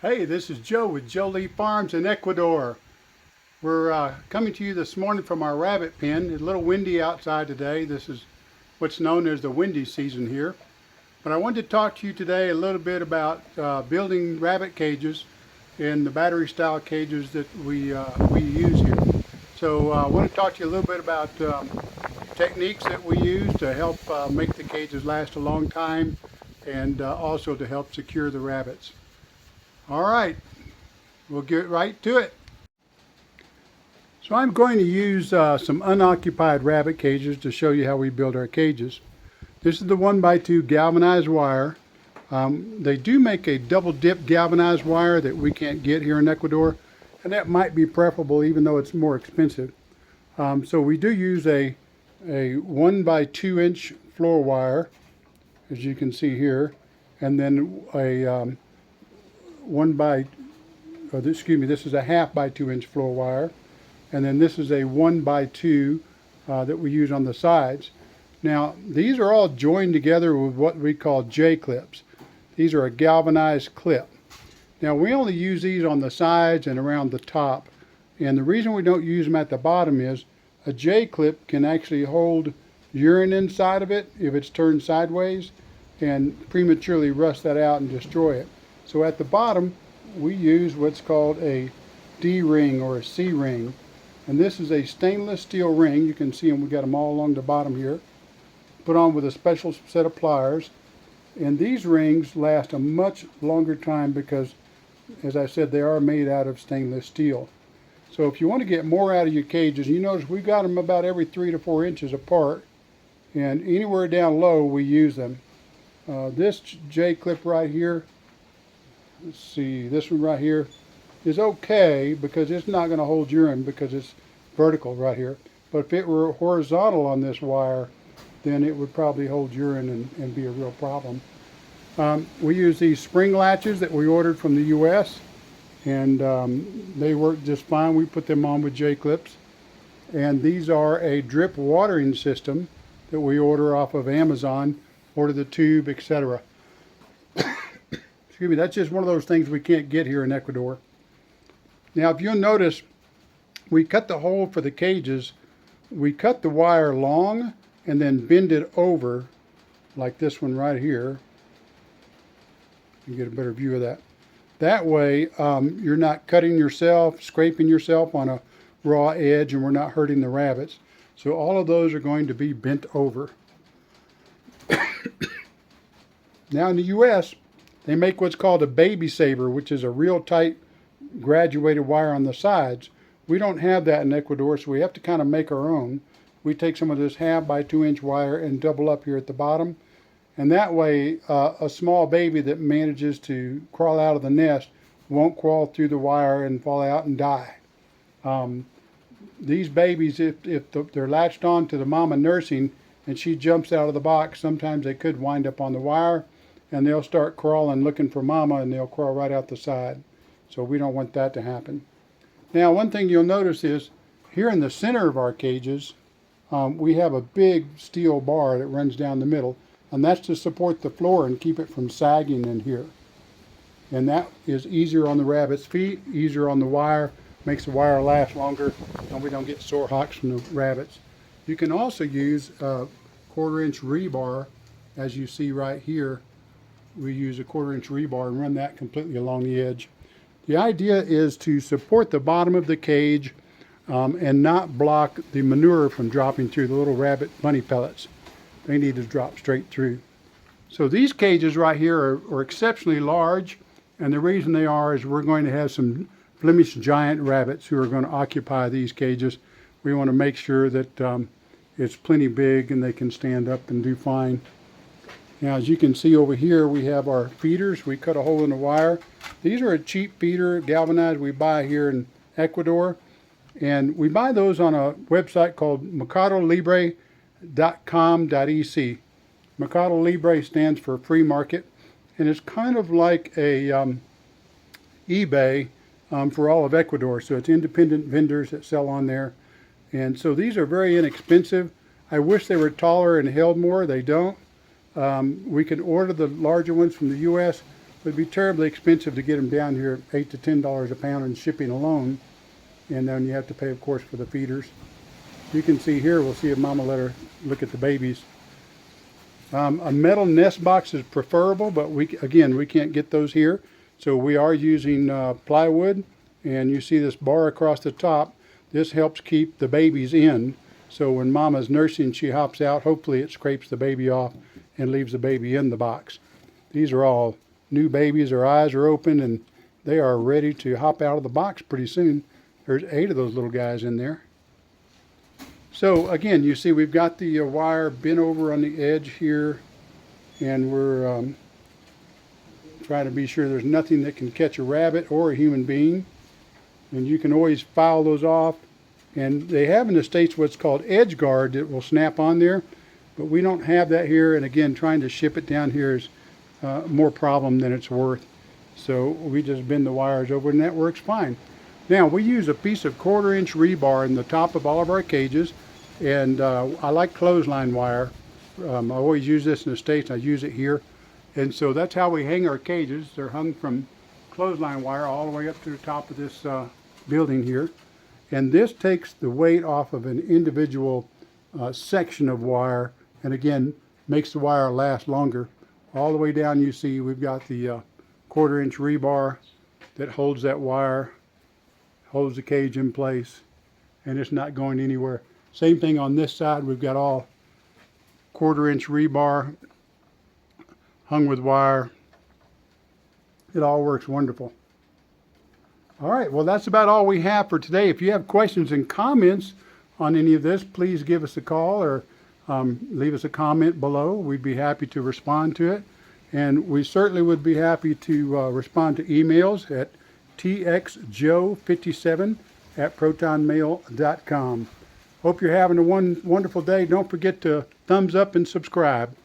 Hey, this is Joe with Jolie Farms in Ecuador. We're coming to you this morning from our rabbit pen. It's a little windy outside today. This is what's known as the windy season here. But I wanted to talk to you today a little bit about building rabbit cages in the battery style cages that we use here. So I want to talk to you a little bit about techniques that we use to help make the cages last a long time and also to help secure the rabbits. All right, we'll get right to it. So I'm going to use some unoccupied rabbit cages to show you how we build our cages. This is the 1x2 galvanized wire. They do make a double dip galvanized wire that we can't get here in Ecuador, and that might be preferable even though it's more expensive. So we do use a 1x2 inch floor wire, as you can see here, and then a this is a 1/2 x 2 inch floor wire, and then this is a 1x2 that we use on the sides. Now these are all joined together with what we call J-clips. These are a galvanized clip. Now we only use these on the sides and around the top, and the reason we don't use them at the bottom is a J-clip can actually hold urine inside of it if it's turned sideways and prematurely rust that out and destroy it. So at the bottom we use what's called a D-ring or a C-ring, and this is a stainless steel ring. You can see them, we got them all along the bottom here, put on with a special set of pliers, and these rings last a much longer time because, as I said, they are made out of stainless steel. So if you want to get more out of your cages, you notice we've got them about every 3 to 4 inches apart, and anywhere down low we use them. This J-clip right here, let's see, this one right here is okay because it's not going to hold urine because it's vertical right here. But if it were horizontal on this wire, then it would probably hold urine and be a real problem. We use these spring latches that we ordered from the US, and they work just fine. We put them on with J-clips. And these are a drip watering system that we order off of Amazon, order the tube, etc. Excuse me, that's just one of those things we can't get here in Ecuador. Now if you'll notice, we cut the hole for the cages, we cut the wire long and then bend it over like this one right here. You get a better view of that. That way you're not cutting yourself, scraping yourself on a raw edge, and we're not hurting the rabbits. So all of those are going to be bent over. Now in the US, they make what's called a baby saver, which is a real tight graduated wire on the sides. We don't have that in Ecuador, so we have to kind of make our own. We take some of this 1/2 x 2 inch wire and double up here at the bottom, and that way a small baby that manages to crawl out of the nest won't crawl through the wire and fall out and die. These babies, if they're latched on to the mama nursing and she jumps out of the box, sometimes they could wind up on the wire and they'll start crawling looking for mama, and they'll crawl right out the side. So we don't want that to happen. Now one thing you'll notice is here in the center of our cages we have a big steel bar that runs down the middle, and that's to support the floor and keep it from sagging in here. And that is easier on the rabbit's feet, easier on the wire, makes the wire last longer, and we don't get sore hocks from the rabbits. You can also use a 1/4 inch rebar, as you see right here. We use a 1/4 inch rebar and run that completely along the edge. The idea is to support the bottom of the cage and not block the manure from dropping through, the little rabbit bunny pellets. They need to drop straight through. So these cages right here are exceptionally large, and the reason they are is we're going to have some Flemish giant rabbits who are going to occupy these cages. We want to make sure that it's plenty big and they can stand up and do fine. Now as you can see over here, we have our feeders. We cut a hole in the wire. These are a cheap feeder, galvanized, we buy here in Ecuador. And we buy those on a website called mercadolibre.com.ec. Mercado Libre stands for free market, and it's kind of like a eBay for all of Ecuador. So it's independent vendors that sell on there. And so these are very inexpensive. I wish they were taller and held more. They don't. We can order the larger ones from the US, It'd be terribly expensive to get them down here, $8 to $10 a pound in shipping alone. And then you have to pay, of course, for the feeders. You can see here, we'll see if Mama let her look at the babies. A metal nest box is preferable, but we can't get those here. So we are using plywood, and you see this bar across the top. This helps keep the babies in. So when Mama's nursing, she hops out. Hopefully it scrapes the baby off and leaves the baby in the box. These are all new babies. Their eyes are open, and they are ready to hop out of the box pretty soon. There's 8 of those little guys in there. So again, you see we've got the wire bent over on the edge here, and we're trying to be sure there's nothing that can catch a rabbit or a human being. And you can always file those off. And they have in the States what's called edge guard that will snap on there, but we don't have that here. And again, trying to ship it down here is more problem than it's worth. So we just bend the wires over, and that works fine. Now, we use a piece of 1/4-inch rebar in the top of all of our cages, and I like clothesline wire. I always use this in the States, I use it here. And so that's how we hang our cages. They're hung from clothesline wire all the way up to the top of this building here. And this takes the weight off of an individual section of wire, and again, makes the wire last longer. All the way down, you see we've got the 1/4-inch rebar that holds that wire, holds the cage in place, and it's not going anywhere. Same thing on this side. We've got all 1/4-inch rebar hung with wire. It all works wonderful. All right, well, that's about all we have for today. If you have questions and comments on any of this, please give us a call or leave us a comment below. We'd be happy to respond to it. And we certainly would be happy to respond to emails at txjoe57@protonmail.com. Hope you're having a wonderful day. Don't forget to thumbs up and subscribe.